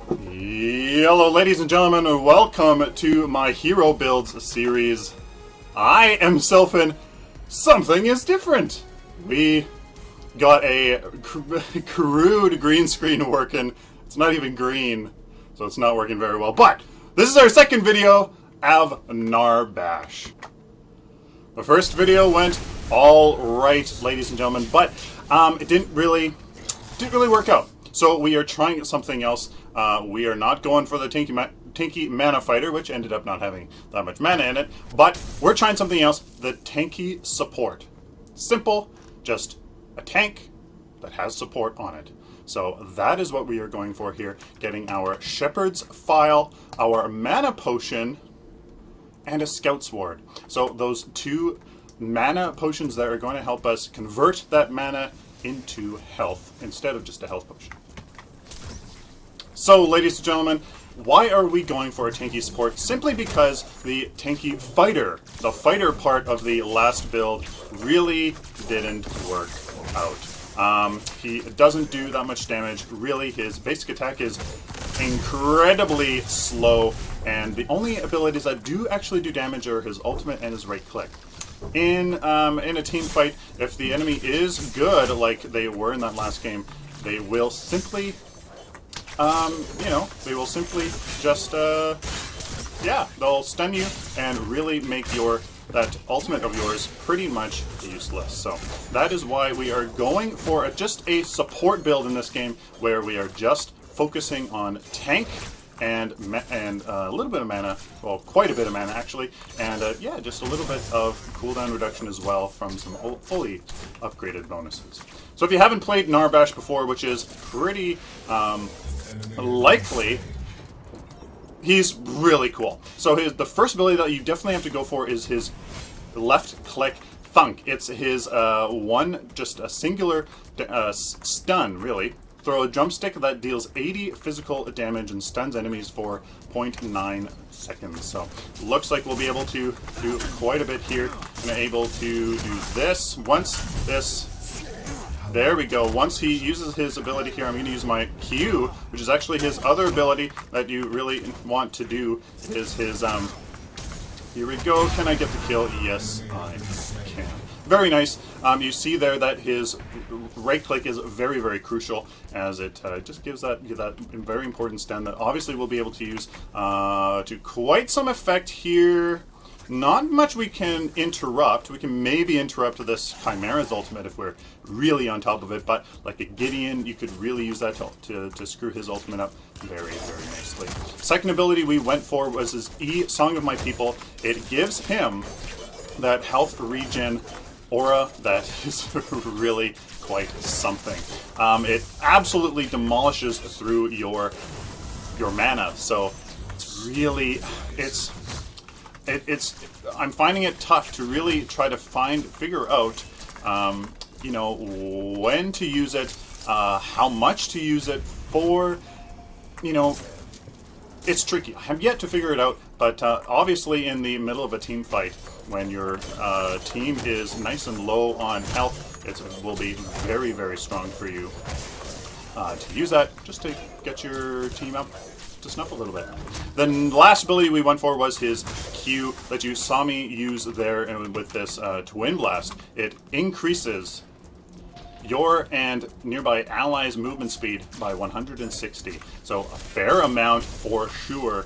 Hello ladies and gentlemen, welcome to my Hero Builds series. I am Sylphin. Something is different. We got a crude green screen working. It's not even green, so it's not working very well. But this is our second video of Narbash. The first video went all right, ladies and gentlemen, but it didn't really work out. So we are trying something else. We are not going for the Tanky mana fighter, which ended up not having that much mana in it, but we're trying something else, the Tanky support. Simple, just a tank that has support on it. So that is what we are going for here, getting our Shepherd's File, our mana potion, and a Scout Sword. So those two mana potions that are going to help us convert that mana into health instead of just a health potion. So, ladies and gentlemen, why are we going for a tanky support? Simply because the tanky fighter, the fighter part of the last build, really didn't work out. He doesn't do that much damage. Really, his basic attack is incredibly slow, and the only abilities that do actually do damage are his ultimate and his right click. In a team fight, if the enemy is good, like they were in that last game, they will simply they will simply just, they'll stun you and really make that ultimate of yours pretty much useless. So that is why we are going for just a support build in this game, where we are just focusing on tank and a little bit of mana, well, quite a bit of mana actually, and just a little bit of cooldown reduction as well from some fully upgraded bonuses. So if you haven't played Narbash before, which is pretty likely, he's really cool. So the first ability that you definitely have to go for is his left click thunk. It's his just a singular stun, really. Throw a drumstick that deals 80 physical damage and stuns enemies for 0.9 seconds. So looks like we'll be able to do quite a bit here. And able to do this. There we go. Once he uses his ability here, I'm going to use my Q, which is actually his other ability that you really want to do, is his, here we go. Can I get the kill? Yes, I can. Very nice. You see there that his right click is very, very crucial, as it just gives that very important stun that obviously we'll be able to use to quite some effect here. Not much we can interrupt. We can maybe interrupt this Chimera's ultimate if we're really on top of it, but like a Gideon, you could really use that to screw his ultimate up very, very nicely. Second ability we went for was his E, Song of My People. It gives him that health regen aura that is really quite something. It absolutely demolishes through your mana, so it's really, I'm finding it tough to really try to figure out, when to use it, how much to use it for, it's tricky. I have yet to figure it out, but obviously in the middle of a team fight, when your team is nice and low on health, it will be very, very strong for you to use that just to get your team up to snuff a little bit. The last ability we went for was his Q that you saw me use there, and with this Twin Blast. It increases your and nearby allies' movement speed by 160. So a fair amount for sure.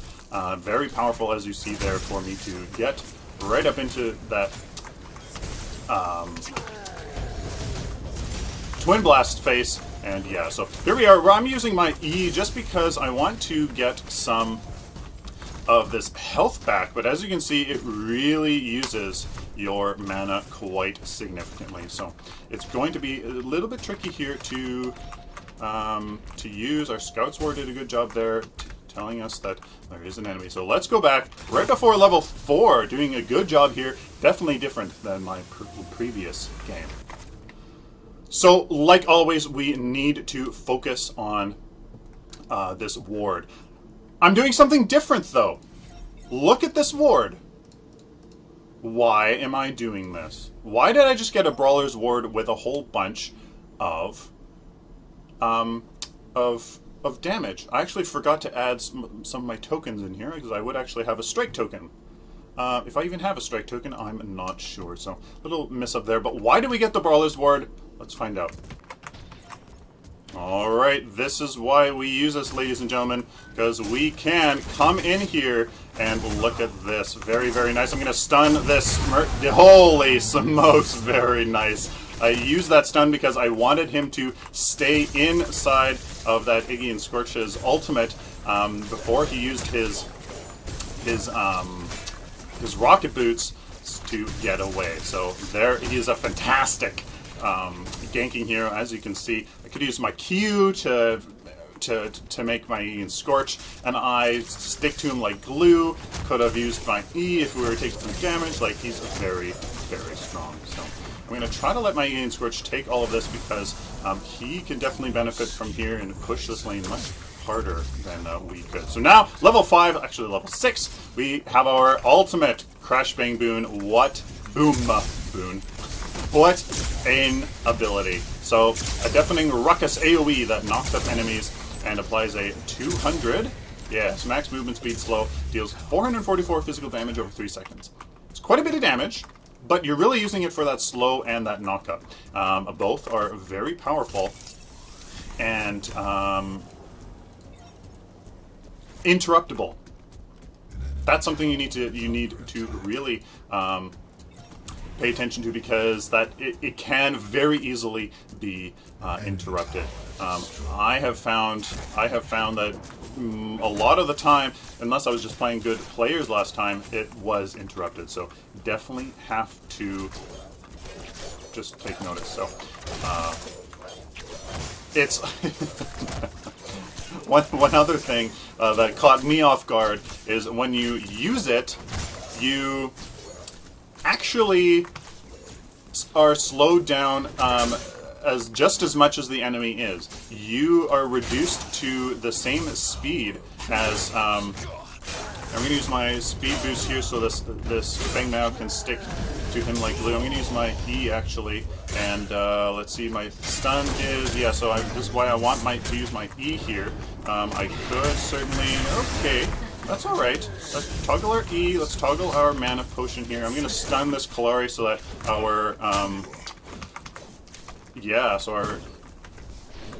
Very powerful, as you see there, for me to get right up into that Twin Blast face. And yeah, so here we are. I'm using my E just because I want to get some of this health back, but as you can see, it really uses your mana quite significantly. So it's going to be a little bit tricky here to use. Our Scout Sword did a good job there, telling us that there is an enemy. So let's go back right before level 4, doing a good job here. Definitely different than my previous game. So, like always, we need to focus on this ward. I'm doing something different, though. Look at this ward. Why am I doing this? Why did I just get a Brawler's Ward with a whole bunch of of damage. I actually forgot to add some of my tokens in here because I would actually have a strike token. If I even have a strike token, I'm not sure. So, little miss up there. But why do we get the Brawler's Ward? Let's find out. Alright, this is why we use this, ladies and gentlemen, because we can come in here and look at this. Very, very nice. I'm going to stun this. Holy smokes, very nice. I used that stun because I wanted him to stay inside of that Iggy and Scorch's ultimate before he used his rocket boots to get away. So there he is, a fantastic ganking hero. As you can see, I could use my Q to make my E and Scorch, and I stick to him like glue. Could have used my E if we were taking some damage. Like, he's very, very strong. So I'm going to try to let my E and Scorch take all of this because he can definitely benefit from here and push this lane much harder than we could. So now, level 5, actually level 6, we have our ultimate Crash Bang Boon. What an ability. So, a deafening ruckus AoE that knocks up enemies and applies a 200, yes, max movement speed slow, deals 444 physical damage over 3 seconds. It's quite a bit of damage, but you're really using it for that slow and that knockup. Both are very powerful and interruptible. That's something you need to really pay attention to, because it can very easily be interrupted. I have found that a lot of the time, unless I was just playing good players last time, it was interrupted. So definitely have to just take notice. So it's one other thing that caught me off guard is when you use it, you actually are slowed down just as much as the enemy is. You are reduced to the same speed as I'm going to use my speed boost here so this Feng Mao can stick to him like glue. I'm going to use my E actually, and let's see, my stun is, yeah, so this is why I want to use my E here. I could certainly, okay, that's alright. Let's toggle our E, let's toggle our mana potion here. I'm going to stun this Kalari so that our, so our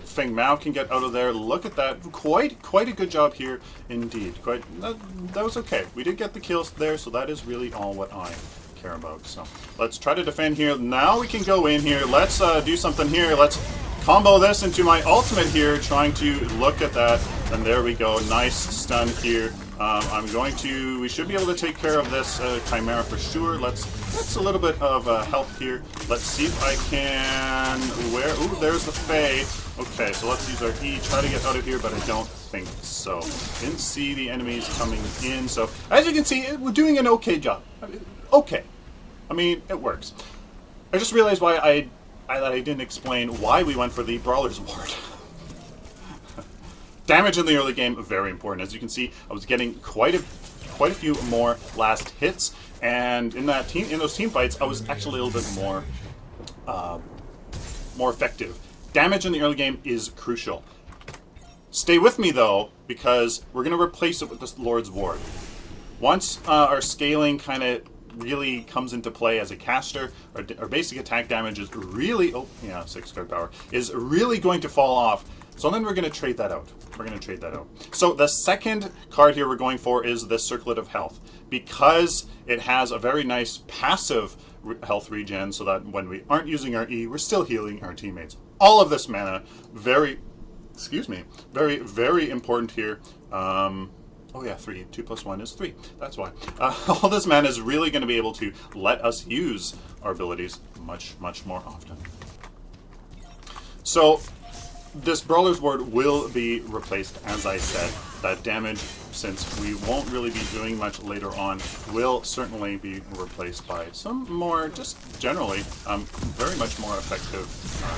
Feng Mao can get out of there. Look at that. Quite a good job here indeed. That was okay. We did get the kills there, so that is really all what I care about. So let's try to defend here. Now we can go in here. Let's do something here. Let's combo this into my ultimate here, trying to look at that. And there we go. Nice stun here. We should be able to take care of this Chimera for sure. That's a little bit of health here. Let's see if I can, ooh, there's the Fae. Okay, so let's use our E, try to get out of here, but I don't think so. Didn't see the enemies coming in, so as you can see, we're doing an okay job. Okay. I mean, it works. I just realized why I didn't explain why we went for the Brawler's Ward. Damage in the early game, very important. As you can see, I was getting quite a few more last hits, and in those team fights, I was actually a little bit more effective. Damage in the early game is crucial. Stay with me though, because we're going to replace it with this Lord's Ward. Once our scaling kind of really comes into play as a caster, our basic attack damage is really, 6 card power, is really going to fall off. So then we're going to trade that out. So the second card here we're going for is this Circlet of Health, because it has a very nice passive health regen, so that when we aren't using our E, we're still healing our teammates. All of this mana, very, very important here. Oh yeah, 3. 2 plus 1 is 3. That's why. All this mana is really going to be able to let us use our abilities much more often. So this Brawler's Ward will be replaced, as I said. That damage, since we won't really be doing much later on, will certainly be replaced by some more, just generally, very much more effective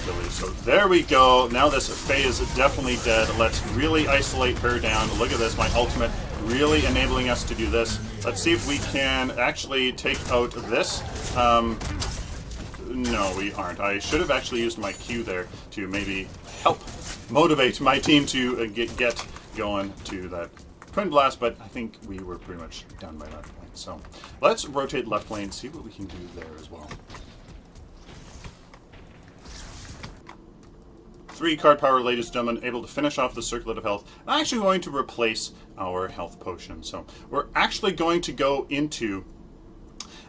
abilities. So there we go. Now this Fae is definitely dead. Let's really isolate her down. Look at this, my ultimate really enabling us to do this. Let's see if we can actually take out this No, we aren't. I should have actually used my Q there to maybe help motivate my team to get going to that Twin Blast, but I think we were pretty much done by that point. So let's rotate left lane, see what we can do there as well. 3 card power, ladies and gentlemen, able to finish off the Circlet of Health. I'm actually going to replace our health potion. So we're actually going to go into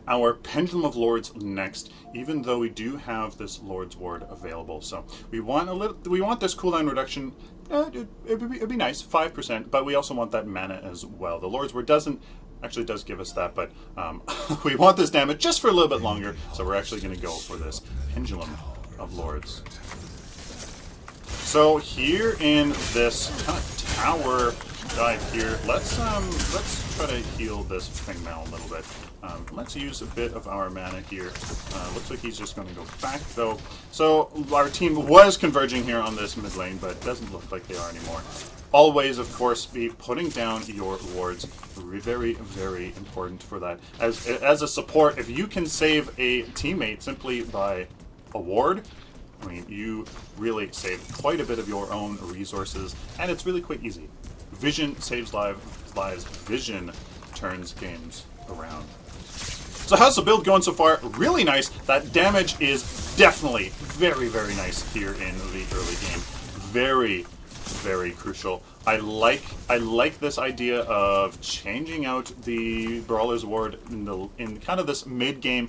our Pendulum of Lords next, even though we do have this Lord's Ward available. So we want this cooldown reduction. It'd be nice, 5%, but we also want that mana as well. The Lord's Ward does give us that, but we want this damage just for a little bit longer, so we're actually going to go for this Pendulum of Lords. So here in this kind of tower dive here, let's try to heal this thing now a little bit. Let's use a bit of our mana here. Looks like he's just going to go back though. So our team was converging here on this mid lane, but it doesn't look like they are anymore. Always, of course, be putting down your wards. Very, very important for that. As a support, if you can save a teammate simply by a ward, I mean, you really save quite a bit of your own resources, and it's really quite easy. Vision saves lives. Vision turns games around. So how's the build going so far? Really nice. That damage is definitely very, very nice here in the early game. Very, very crucial. I like this idea of changing out the Brawler's Ward in kind of this mid-game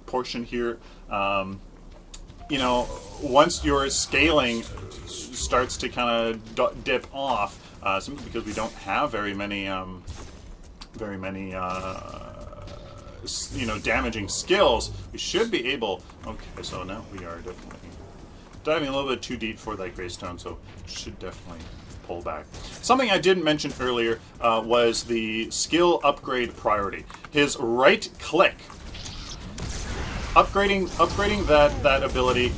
portion here. You know, once your scaling starts to kind of dip off, simply because we don't have very many you know, damaging skills, we should be able. Okay, so now we are definitely diving a little bit too deep for that Greystone, so should definitely pull back. Something I didn't mention earlier was the skill upgrade priority. His right click. Upgrading that ability,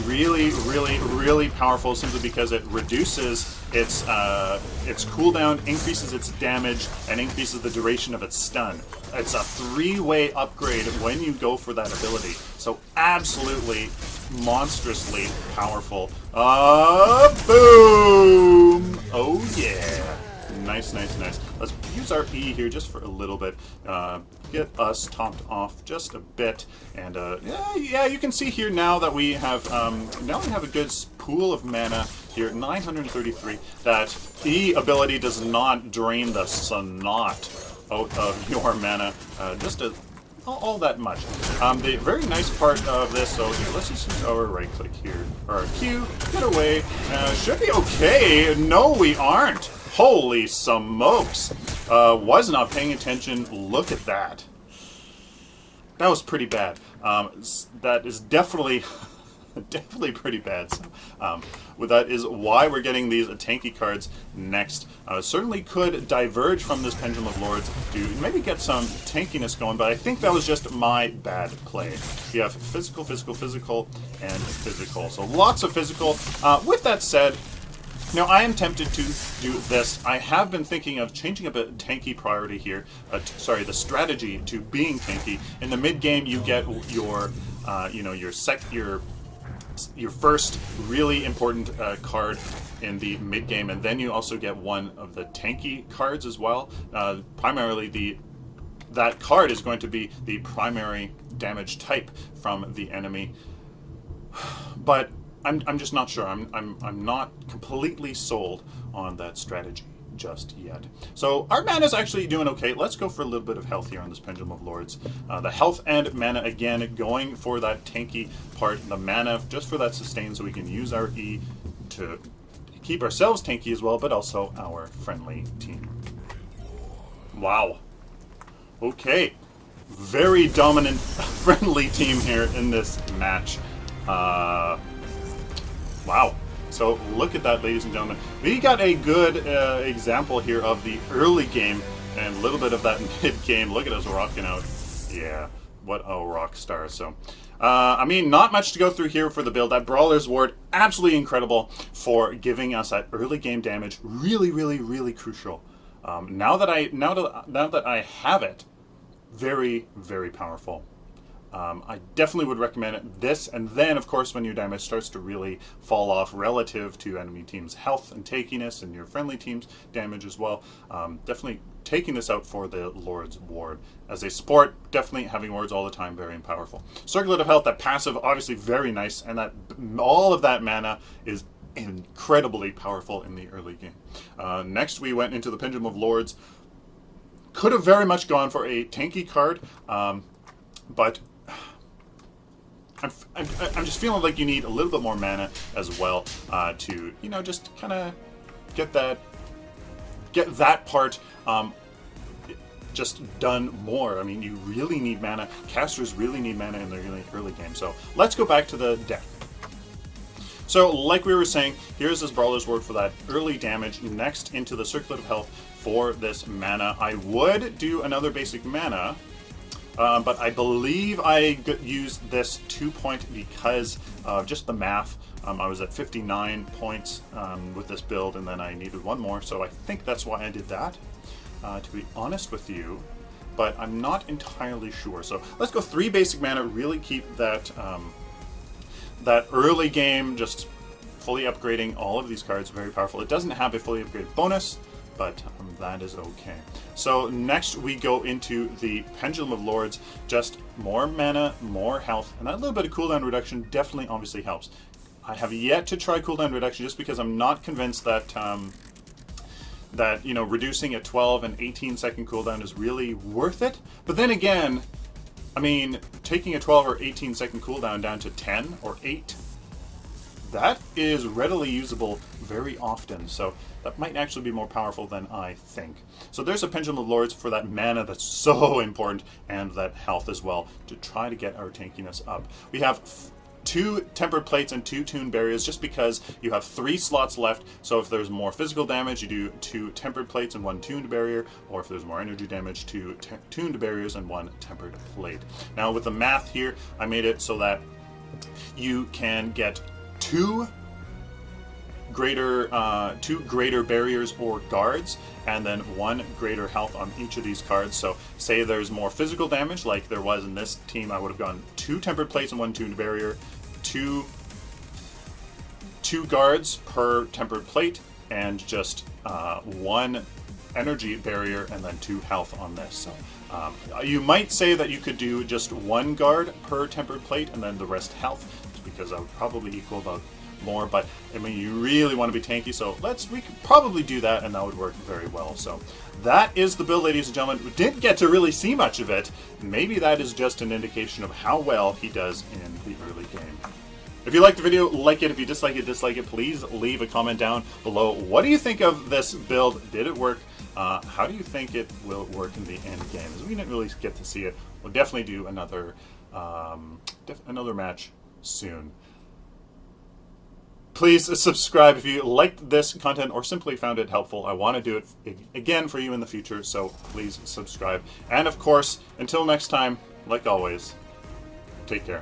really powerful, simply because it reduces its cooldown, increases its damage, and increases the duration of its stun. It's a 3-way upgrade when you go for that ability. So absolutely monstrously powerful. Boom! Oh yeah. Nice. Let's use our E here just for a little bit. Get us topped off just a bit, and yeah, you can see here now that we have a good pool of mana here, 933. That E ability does not drain the snot out of your mana, all that much. The very nice part of this, so here, let's just use our right click here, or our Q, get away. Should be okay. No, we aren't. Holy smokes. Was not paying attention. Look at that. That was pretty bad. That is definitely pretty bad. So, that is why we're getting these tanky cards next. Certainly could diverge from this Pendulum of Lords to maybe get some tankiness going, but I think that was just my bad play. We have physical, and physical. So lots of physical. With that said, now, I am tempted to do this. I have been thinking of changing a bit tanky priority here. The strategy to being tanky. In the mid game, you get your, your first really important card in the mid game, and then you also get one of the tanky cards as well. Primarily, that card is going to be the primary damage type from the enemy, but I'm just not sure. I'm not completely sold on that strategy just yet. So our mana is actually doing okay. Let's go for a little bit of health here on this Pendulum of Lords. The health and mana again, going for that tanky part. The mana just for that sustain, so we can use our E to keep ourselves tanky as well, but also our friendly team. Wow. Okay. Very dominant, friendly team here in this match. Wow. So look at that, ladies and gentlemen. We got a good example here of the early game and a little bit of that mid-game. Look at us rocking out. Yeah, what a rock star. So, I mean, not much to go through here for the build. That Brawler's Ward, absolutely incredible for giving us that early game damage. Really crucial. Now that I have it, very powerful. I definitely would recommend this, and then of course when your damage starts to really fall off relative to enemy teams' health and tankiness and your friendly team's damage as well, definitely taking this out for the Lord's Ward. As a support, definitely having wards all the time, very powerful. Circlet of Health, that passive, obviously very nice, and that all of that mana is incredibly powerful in the early game. Next we went into the Pendulum of Lords. Could have very much gone for a tanky card, but I'm just feeling like you need a little bit more mana as well to, you know, just kind of get that part just done more. I mean, you really need mana. Casters really need mana in the really early game. So let's go back to the deck. So like we were saying, here's this Brawler's Ward for that early damage. Next into the Circlet of Health for this mana. I would do another basic mana, but I believe I used this 2-point because of just the math. I was at 59 points with this build, and then I needed one more, so I think that's why I did that, to be honest with you, but I'm not entirely sure. So let's go 3 basic mana, really keep that, that early game just fully upgrading all of these cards, very powerful. It doesn't have a fully upgraded bonus, but that is okay. So next we go into the Pendulum of Lords, just more mana, more health, and that little bit of cooldown reduction definitely obviously helps. I have yet to try cooldown reduction just because I'm not convinced that that, you know, reducing a 12 and 18 second cooldown is really worth it. But then again, I mean, taking a 12 or 18 second cooldown down to 10 or 8, that is readily usable very often, so that might actually be more powerful than I think. So there's a Pendulum of Lords for that mana that's so important, and that health as well, to try to get our tankiness up. We have 2 Tempered Plates and 2 Tuned Barriers, just because you have 3 slots left, so if there's more physical damage, you do 2 Tempered Plates and 1 Tuned Barrier, or if there's more energy damage, 2 Tuned Barriers and 1 Tempered Plate. Now with the math here, I made it so that you can get 2 greater barriers or guards, and then 1 greater health on each of these cards. So say there's more physical damage, like there was in this team, I would have gone 2 Tempered Plates and 1 Tuned Barrier, 2 guards per Tempered Plate, and just 1 energy barrier, and then 2 health on this. So you might say that you could do just 1 guard per Tempered Plate and then the rest health, because that would probably equal about more, but I mean, you really want to be tanky, so we could probably do that, and that would work very well. So that is the build, ladies and gentlemen. We didn't get to really see much of it. Maybe that is just an indication of how well he does in the early game. If you liked the video, like it. If you dislike it, please leave a comment down below. What do you think of this build? Did it work? How do you think it will work in the end game? As we didn't really get to see it, we'll definitely do another match soon. Please subscribe if you liked this content or simply found it helpful. I want to do it again for you in the future, so please subscribe. And of course, until next time, like always, take care.